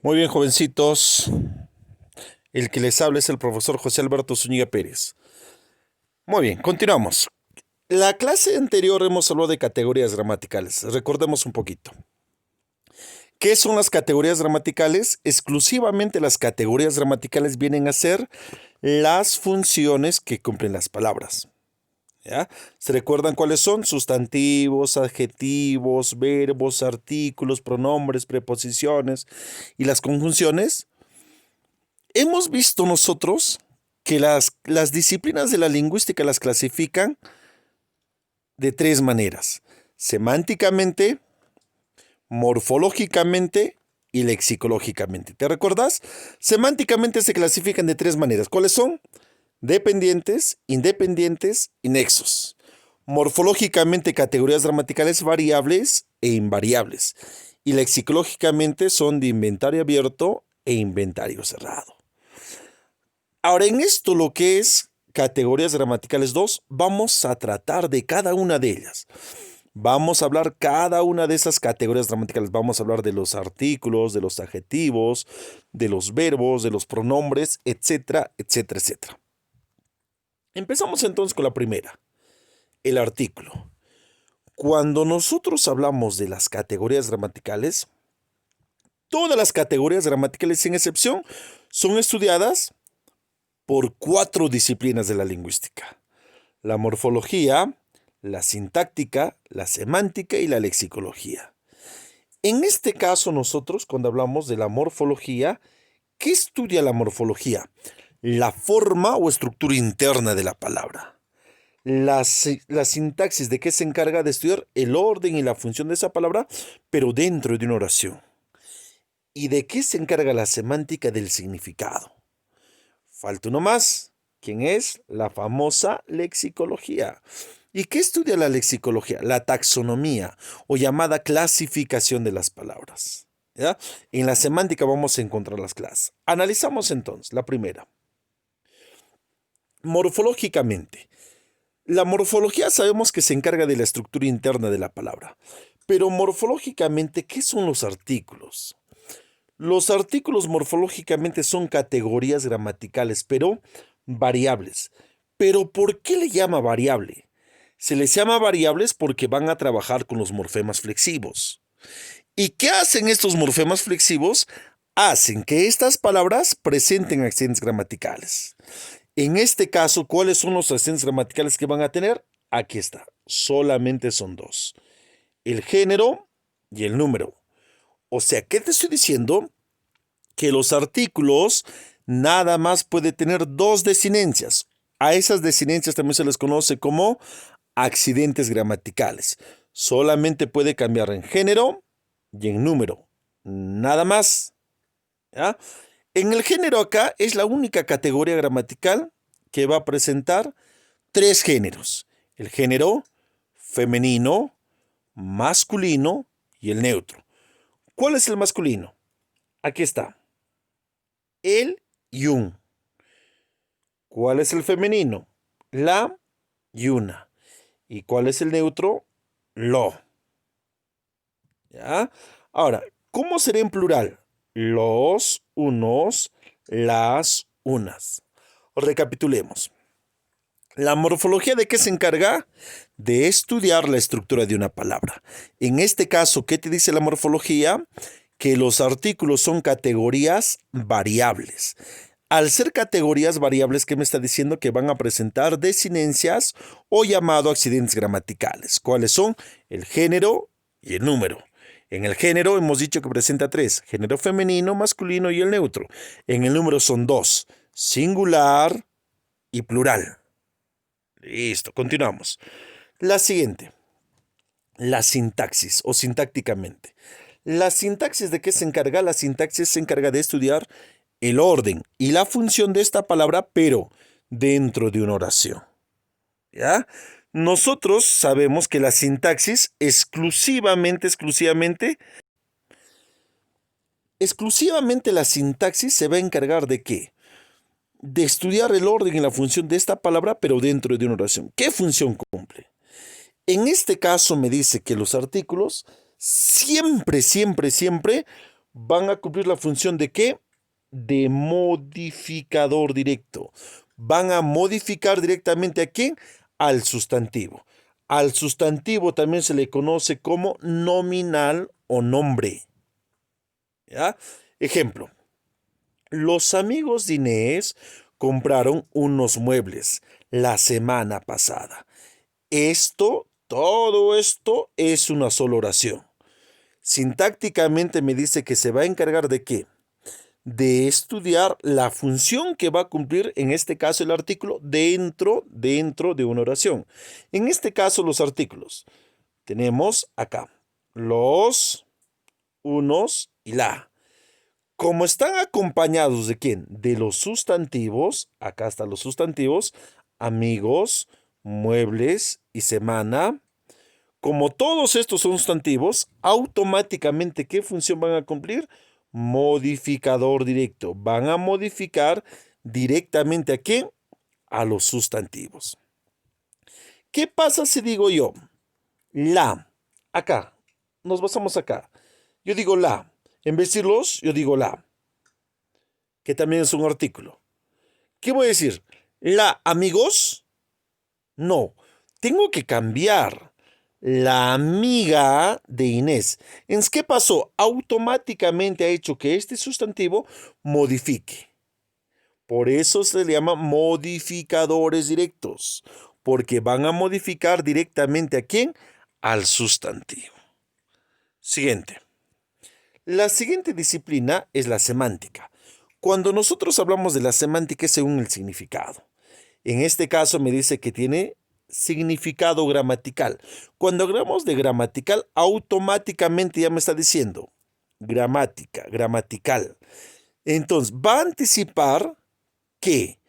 Muy bien, jovencitos. El que les habla es el profesor José Alberto Zúñiga Pérez. Muy bien, continuamos. La clase anterior hemos hablado de categorías gramaticales. Recordemos un poquito. ¿Qué son las categorías gramaticales? Exclusivamente las categorías gramaticales vienen a ser las funciones que cumplen las palabras. ¿Ya? ¿Se recuerdan cuáles son? Sustantivos, adjetivos, verbos, artículos, pronombres, preposiciones y las conjunciones. Hemos visto nosotros que las disciplinas de la lingüística las clasifican de tres maneras: semánticamente, morfológicamente y lexicológicamente. ¿Te recuerdas? Semánticamente se clasifican de tres maneras. ¿Cuáles son? Dependientes, independientes y nexos. Morfológicamente, categorías gramaticales variables e invariables. Y lexicológicamente son de inventario abierto e inventario cerrado. Ahora, en esto lo que es categorías gramaticales 2, vamos a tratar de cada una de ellas. Vamos a hablar cada una de esas categorías gramaticales. Vamos a hablar de los artículos, de los adjetivos, de los verbos, de los pronombres, etcétera, etcétera, etcétera. Empezamos entonces con la primera, el artículo. Cuando nosotros hablamos de las categorías gramaticales, todas las categorías gramaticales sin excepción son estudiadas por 4 disciplinas de la lingüística: la morfología, la sintáctica, la semántica y la lexicología. En este caso nosotros, cuando hablamos de la morfología, ¿qué estudia la morfología? La forma o estructura interna de la palabra. La sintaxis, ¿de qué se encarga? De estudiar el orden y la función de esa palabra, pero dentro de una oración. ¿Y de qué se encarga la semántica? Del significado. Falta uno más. ¿Quién es? La famosa lexicología. ¿Y qué estudia la lexicología? La taxonomía o llamada clasificación de las palabras. ¿Ya? En la semántica vamos a encontrar las clases. Analizamos entonces la primera. Morfológicamente. La morfología sabemos que se encarga de la estructura interna de la palabra. Pero morfológicamente, ¿qué son los artículos? Los artículos morfológicamente son categorías gramaticales, pero variables. ¿Pero por qué le llama variable? Se les llama variables porque van a trabajar con los morfemas flexivos. ¿Y qué hacen estos morfemas flexivos? Hacen que estas palabras presenten accidentes gramaticales. En este caso, ¿cuáles son los accidentes gramaticales que van a tener? Aquí está. Solamente son dos: el género y el número. O sea, ¿qué te estoy diciendo? Que los artículos nada más puede tener dos desinencias. A esas desinencias también se les conoce como accidentes gramaticales. Solamente puede cambiar en género y en número. Nada más. ¿Ya? En el género acá es la única categoría gramatical que va a presentar tres géneros: el género femenino, masculino y el neutro. ¿Cuál es el masculino? Aquí está: el y un. ¿Cuál es el femenino? La y una. ¿Y cuál es el neutro? Lo. ¿Ya? Ahora, ¿cómo sería en plural? Los, unos, las, unas. Recapitulemos. ¿La morfología de qué se encarga? De estudiar la estructura de una palabra. En este caso, ¿qué te dice la morfología? Que los artículos son categorías variables. Al ser categorías variables, ¿qué me está diciendo? Que van a presentar desinencias o llamado accidentes gramaticales. ¿Cuáles son? El género y el número. En el género hemos dicho que presenta tres: género femenino, masculino y el neutro. En el número son dos: singular y plural. Listo, continuamos. La siguiente, la sintaxis o sintácticamente. ¿La sintaxis de qué se encarga? La sintaxis se encarga de estudiar el orden y la función de esta palabra, pero dentro de una oración. ¿Ya? Nosotros sabemos que la sintaxis exclusivamente la sintaxis se va a encargar de qué? De estudiar el orden y la función de esta palabra, pero dentro de una oración. ¿Qué función cumple? En este caso me dice que los artículos siempre, siempre, siempre van a cumplir la función de ¿qué? De modificador directo. Van a modificar directamente ¿a quién? Al sustantivo. Al sustantivo también se le conoce como nominal o nombre. ¿Ya? Ejemplo. Los amigos de Inés compraron unos muebles la semana pasada. Todo esto es una sola oración. Sintácticamente me dice que se va a encargar de ¿qué? De estudiar la función que va a cumplir, en este caso el artículo, dentro de una oración. En este caso los artículos. Tenemos acá los, unos y la. Como están acompañados de ¿quién? De los sustantivos, acá están los sustantivos, amigos, muebles y semana. Como todos estos son sustantivos, automáticamente, ¿qué función van a cumplir? Modificador directo. Van a modificar directamente ¿a quién? A los sustantivos. ¿Qué pasa si digo yo? La. Acá. Nos basamos acá. Yo digo la. En vez de decir los, yo digo la. Que también es un artículo. ¿Qué voy a decir? ¿La amigos? No. Tengo que cambiar. La amiga de Inés. ¿En qué pasó? Automáticamente ha hecho que este sustantivo modifique. Por eso se le llama modificadores directos, porque van a modificar directamente ¿a quién? Al sustantivo. Siguiente. La siguiente disciplina es la semántica. Cuando nosotros hablamos de la semántica es según el significado. En este caso me dice que tiene significado gramatical. Cuando hablamos de gramatical, automáticamente ya me está diciendo gramática, gramatical. Entonces, va a anticipar que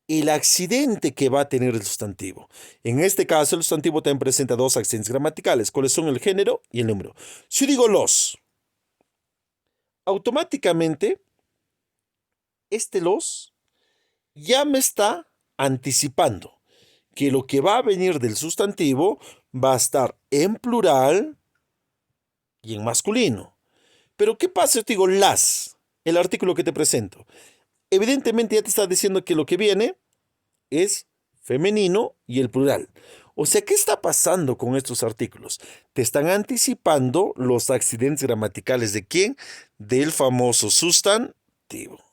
el accidente que va a tener el sustantivo. En este caso, el sustantivo también presenta dos accidentes gramaticales. ¿Cuáles son el género y el número? Si yo digo los, automáticamente, este los ya me está anticipando que lo que va a venir del sustantivo va a estar en plural y en masculino. Pero ¿qué pasa si te digo las? El artículo que te presento. Evidentemente ya te está diciendo que lo que viene es femenino y el plural. O sea, ¿qué está pasando con estos artículos? Te están anticipando los accidentes gramaticales de quién? Del famoso sustantivo.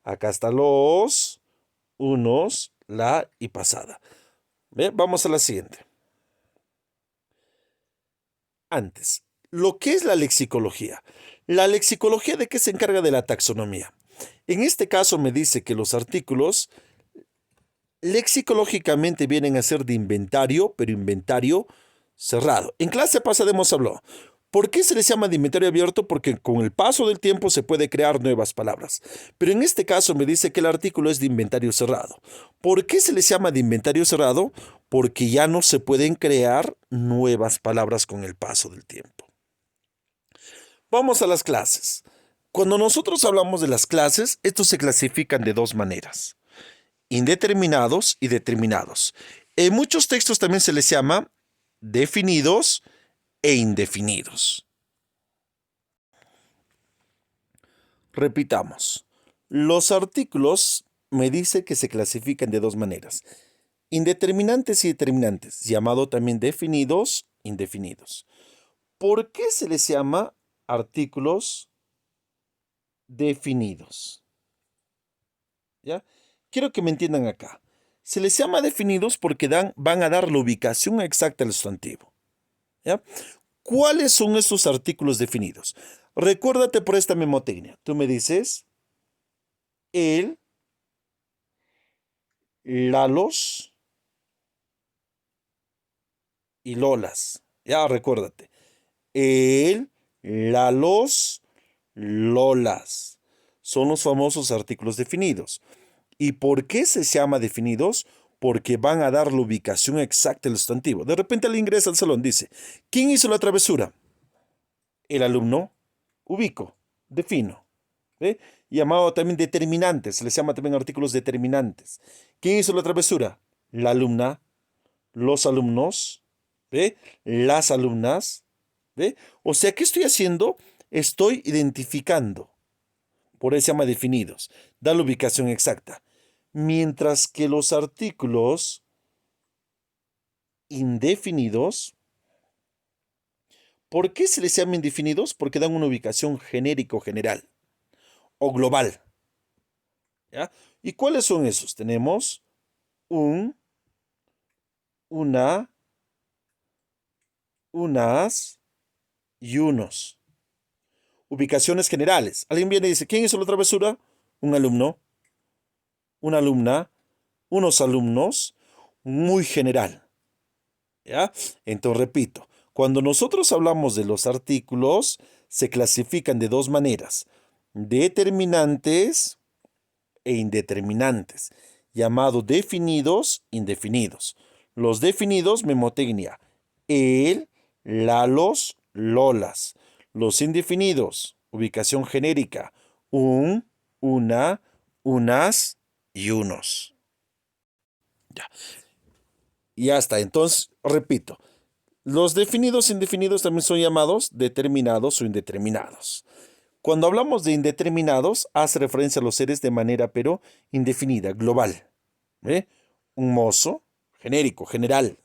Acá están los, unos, la y pasada. Vamos a la siguiente. Antes, lo que es la lexicología. La lexicología, ¿de qué se encarga? De la taxonomía. En este caso me dice que los artículos lexicológicamente vienen a ser de inventario, pero inventario cerrado. En clase pasada hemos hablado. ¿Por qué se les llama de inventario abierto? Porque con el paso del tiempo se puede crear nuevas palabras. Pero en este caso me dice que el artículo es de inventario cerrado. ¿Por qué se les llama de inventario cerrado? Porque ya no se pueden crear nuevas palabras con el paso del tiempo. Vamos a las clases. Cuando nosotros hablamos de las clases, estos se clasifican de dos maneras: indeterminados y determinados. En muchos textos también se les llama definidos e indefinidos. Repitamos. Los artículos me dice que se clasifican de dos maneras: indeterminantes y determinantes, llamado también definidos, indefinidos. ¿Por qué se les llama artículos definidos? ¿Ya? Quiero que me entiendan acá. Se les llama definidos porque van a dar la ubicación exacta al sustantivo. ¿Ya? ¿Cuáles son estos artículos definidos? Recuérdate por esta memotecnia. Tú me dices el, lalos y lolas. Ya, recuérdate. El, lalos, lolas. Son los famosos artículos definidos. ¿Y por qué se llama definidos? Porque van a dar la ubicación exacta del sustantivo. De repente al ingresa al salón dice, ¿quién hizo la travesura? El alumno. Ubico, defino. ¿Ve? Llamado también determinantes, se les llama también artículos determinantes. ¿Quién hizo la travesura? La alumna, los alumnos, ¿ve? Las alumnas, ¿ve? O sea, ¿qué estoy haciendo? estoy identificando. Por eso se llama definidos. Da la ubicación exacta. Mientras que los artículos indefinidos, ¿por qué se les llama indefinidos? Porque dan una ubicación genérica o general o global. ¿Ya? ¿Y cuáles son esos? Tenemos un, una, unas y unos. Ubicaciones generales. Alguien viene y dice, ¿quién hizo la travesura? Un alumno, una alumna, unos alumnos, muy general. ¿Ya? Entonces, repito, cuando nosotros hablamos de los artículos, se clasifican de dos maneras, determinantes e indeterminantes, llamado definidos, indefinidos. Los definidos, memotecnia, el, lalos, lolas. Los indefinidos, ubicación genérica, un, una, unas y unos. Ya. Y ya está. Entonces, repito, los definidos e indefinidos también son llamados determinados o indeterminados. Cuando hablamos de indeterminados, hace referencia a los seres de manera pero indefinida, global. ¿Ve? Un mozo, genérico, general.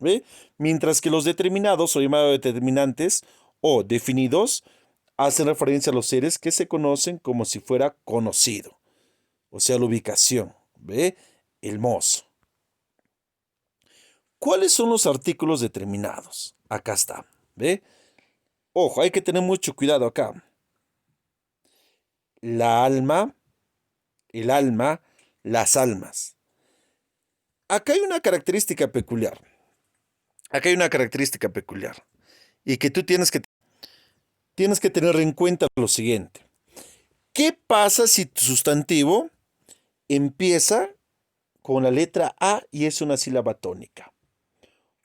¿Ve? Mientras que los determinados o llamados determinantes o definidos hacen referencia a los seres que se conocen como si fuera conocido. O sea, la ubicación. ¿Ve? El mozo. ¿Cuáles son los artículos determinados? Acá está. ¿Ve? Ojo, hay que tener mucho cuidado acá. La alma, el alma, las almas. Acá hay una característica peculiar. Acá hay una característica peculiar. Y que tú tienes que tener en cuenta lo siguiente. ¿Qué pasa si tu sustantivo empieza con la letra A y es una sílaba tónica?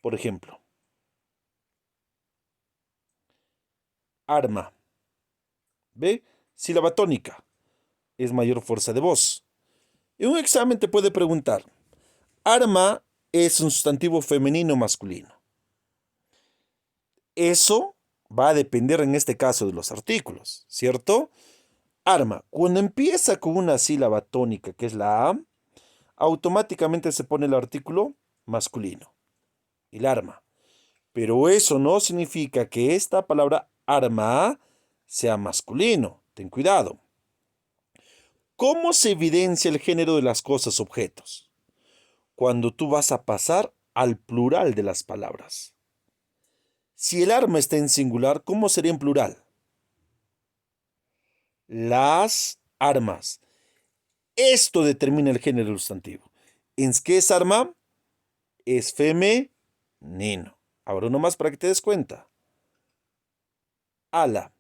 Por ejemplo, arma. ¿Ve? Sílaba tónica. Es mayor fuerza de voz. En un examen te puede preguntar, arma es un sustantivo femenino o masculino. Eso va a depender en este caso de los artículos, ¿cierto? Arma, cuando empieza con una sílaba tónica, que es la A, automáticamente se pone el artículo masculino, el arma. Pero eso no significa que esta palabra arma sea masculino. Ten cuidado. ¿Cómo se evidencia el género de las cosas, objetos? Cuando tú vas a pasar al plural de las palabras. Si el arma está en singular, ¿cómo sería en plural? Las armas. Esto determina el género del sustantivo. ¿En qué es arma? Es femenino. Ahora uno más para que te des cuenta. Ala.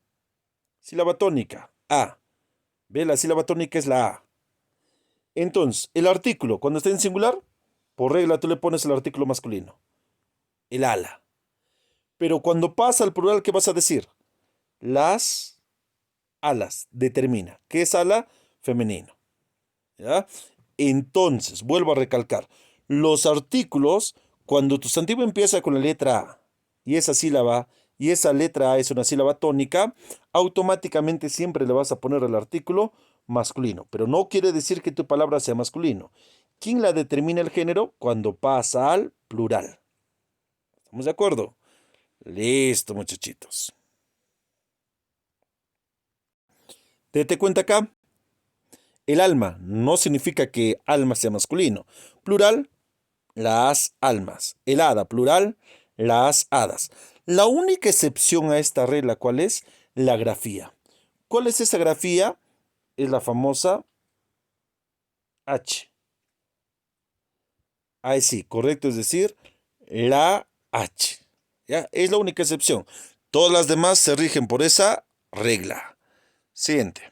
Sílaba tónica. A. Ve, la sílaba tónica es la A. Entonces, el artículo, cuando está en singular, por regla tú le pones el artículo masculino. El ala. Pero cuando pasa al plural, ¿qué vas a decir? Las alas. Determina. ¿Qué es ala? Femenino. ¿Ya? Entonces, vuelvo a recalcar. Los artículos, cuando tu sustantivo empieza con la letra A y esa sílaba y esa letra A es una sílaba tónica, automáticamente siempre le vas a poner el artículo masculino. Pero no quiere decir que tu palabra sea masculino. ¿Quién la determina el género? Cuando pasa al plural. ¿Estamos de acuerdo? Listo, muchachitos. Date cuenta acá. El alma no significa que alma sea masculino. Plural, las almas. El hada, plural, las hadas. La única excepción a esta regla, ¿cuál es? La grafía. ¿Cuál es esa grafía? Es la famosa H. Ahí sí, correcto, es decir, la H. ¿Ya? Es la única excepción. Todas las demás se rigen por esa regla. Siguiente.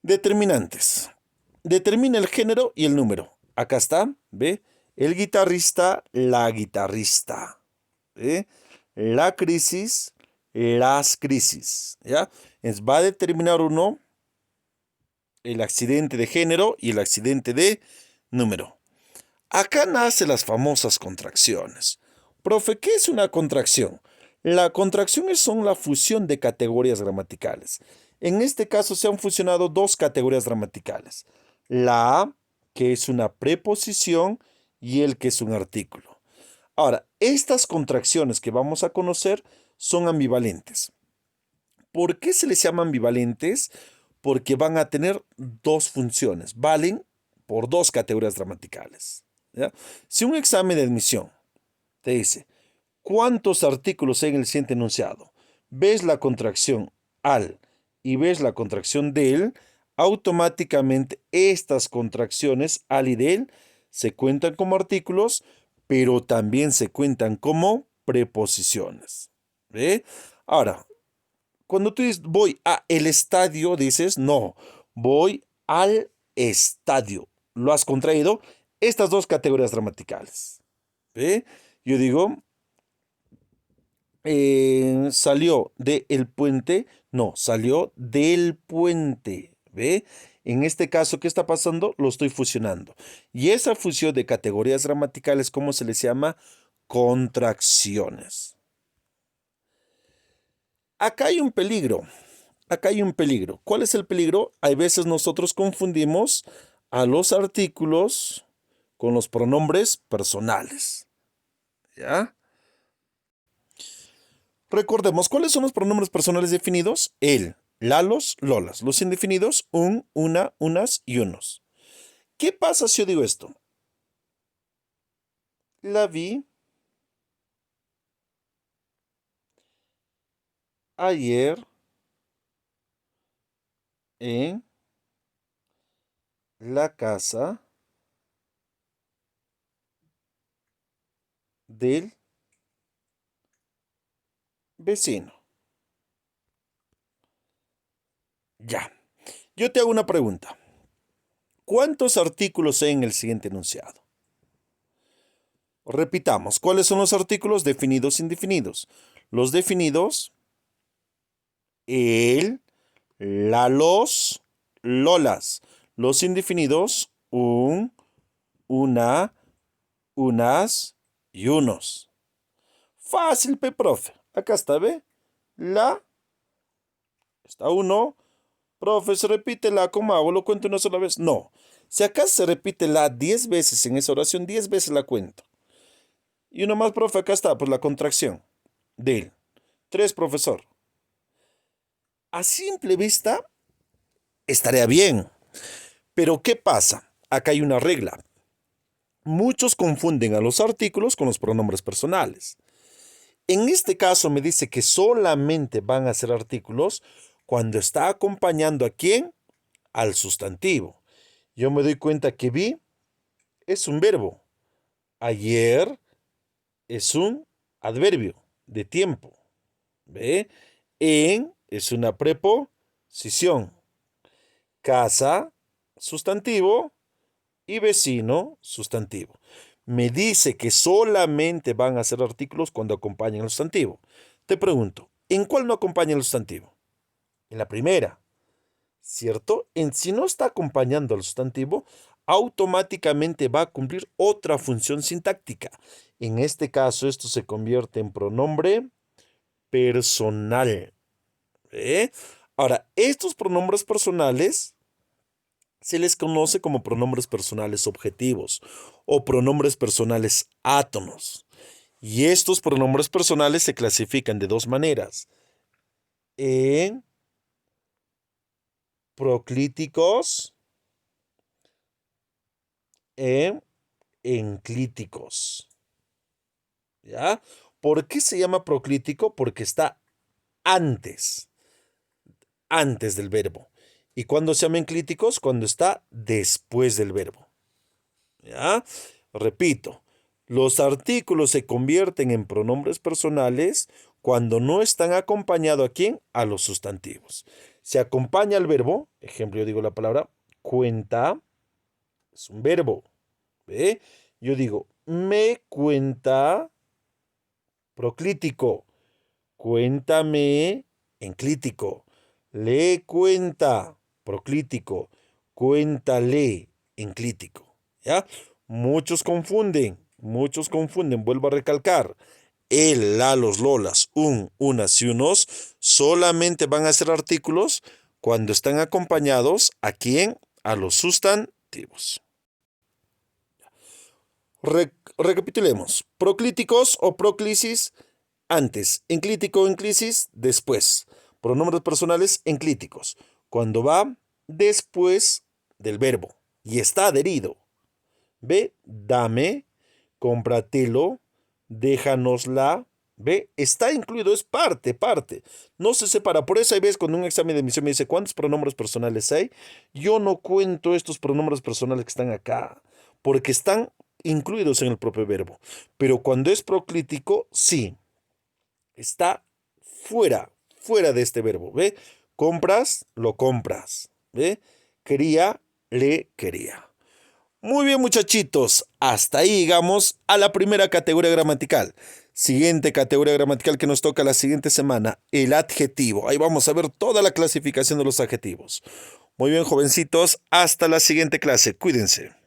Determinantes. Determina el género y el número. Acá está, ¿ve? El guitarrista, la guitarrista. ¿Ve? La crisis, las crisis. ¿Ya? Va a determinar uno el accidente de género y el accidente de número. Acá nacen las famosas contracciones. Profe, ¿qué es una contracción? La contracción son la fusión de categorías gramaticales. En este caso se han fusionado dos categorías gramaticales. La a, que es una preposición, y el, que es un artículo. Ahora, estas contracciones que vamos a conocer son ambivalentes. ¿Por qué se les llama ambivalentes? Porque van a tener dos funciones, valen por dos categorías gramaticales. ¿Ya? Si un examen de admisión te dice, ¿cuántos artículos hay en el siguiente enunciado? Ves la contracción al y ves la contracción del, automáticamente estas contracciones al y del se cuentan como artículos, pero también se cuentan como preposiciones. ¿Ve? Ahora, cuando tú dices voy a el estadio, dices no, voy al estadio. Lo has contraído estas dos categorías gramaticales. ¿Ve? Yo digo, salió del puente, no, salió del puente. ¿Ve? En este caso, ¿qué está pasando? Lo estoy fusionando. Y esa fusión de categorías gramaticales, ¿cómo se les llama? Contracciones. Acá hay un peligro. Acá hay un peligro. ¿Cuál es el peligro? Hay veces nosotros confundimos a los artículos con los pronombres personales. ¿Ya? Recordemos, ¿cuáles son los pronombres personales definidos? El, lalos, lolas. Los indefinidos, un, una, unas y unos. ¿Qué pasa si yo digo esto? La vi ayer en la casa del vecino. Ya. Yo te hago una pregunta. ¿Cuántos artículos hay en el siguiente enunciado? Repitamos, ¿cuáles son los artículos definidos e indefinidos? Los definidos, el, la, los, lolas. Los indefinidos, un, una, unas y unos. Fácil, profe. Acá está, ¿ve? La, está uno. Profe, ¿se repite la coma o lo cuento una sola vez? No. Si acá se repite la 10 veces en esa oración, 10 veces la cuento. Y uno más, profe, acá está, pues la contracción del. 3, profesor. A simple vista, estaría bien. Pero ¿qué pasa? Acá hay una regla. Muchos confunden a los artículos con los pronombres personales. En este caso me dice que solamente van a ser artículos cuando está acompañando a quién? Al sustantivo. Yo me doy cuenta que vi es un verbo. Ayer es un adverbio de tiempo. ¿Ve? En es una preposición. Casa, sustantivo, y vecino, sustantivo. Me dice que solamente van a ser artículos cuando acompañan el sustantivo. Te pregunto, ¿en cuál no acompaña el sustantivo? En la primera, ¿cierto? Si no está acompañando al sustantivo, automáticamente va a cumplir otra función sintáctica. En este caso, esto se convierte en pronombre personal. ¿Eh? Ahora, estos pronombres personales se les conoce como pronombres personales objetivos o pronombres personales átonos. Y estos pronombres personales se clasifican de dos maneras: en proclíticos, en enclíticos. ¿Ya? ¿Por qué se llama proclítico? Porque está antes, antes del verbo. ¿Y cuándo se llama enclíticos? Cuando está después del verbo. ¿Ya? Repito, los artículos se convierten en pronombres personales cuando no están acompañados ¿a quién? A los sustantivos. Se acompaña al verbo, ejemplo, yo digo la palabra cuenta, es un verbo. ¿Ve? Yo digo, me cuenta proclítico, cuéntame enclítico, le cuenta proclítico, cuéntale enclítico. ¿Ya? Muchos confunden, vuelvo a recalcar. El, la, los, lolas, un, unas y unos solamente van a ser artículos cuando están acompañados ¿a quién? A los sustantivos. Recapitulemos. Proclíticos o proclisis antes. Enclítico o enclisis después. Pronombres personales enclíticos. Cuando va después del verbo y está adherido. ¿Ve? Dame, cómpratelo, déjanosla. ¿Ve? Está incluido, es parte. No se separa. Por eso hay veces cuando un examen de admisión me dice, ¿cuántos pronombres personales hay? Yo no cuento estos pronombres personales que están acá, porque están incluidos en el propio verbo. Pero cuando es proclítico, sí, está fuera de este verbo. ¿Ve? Compras, lo compras. ¿Ve? Quería, le quería. Muy bien, muchachitos, hasta ahí llegamos a la primera categoría gramatical. Siguiente categoría gramatical que nos toca la siguiente semana, el adjetivo. Ahí vamos a ver toda la clasificación de los adjetivos. Muy bien, jovencitos, hasta la siguiente clase. Cuídense.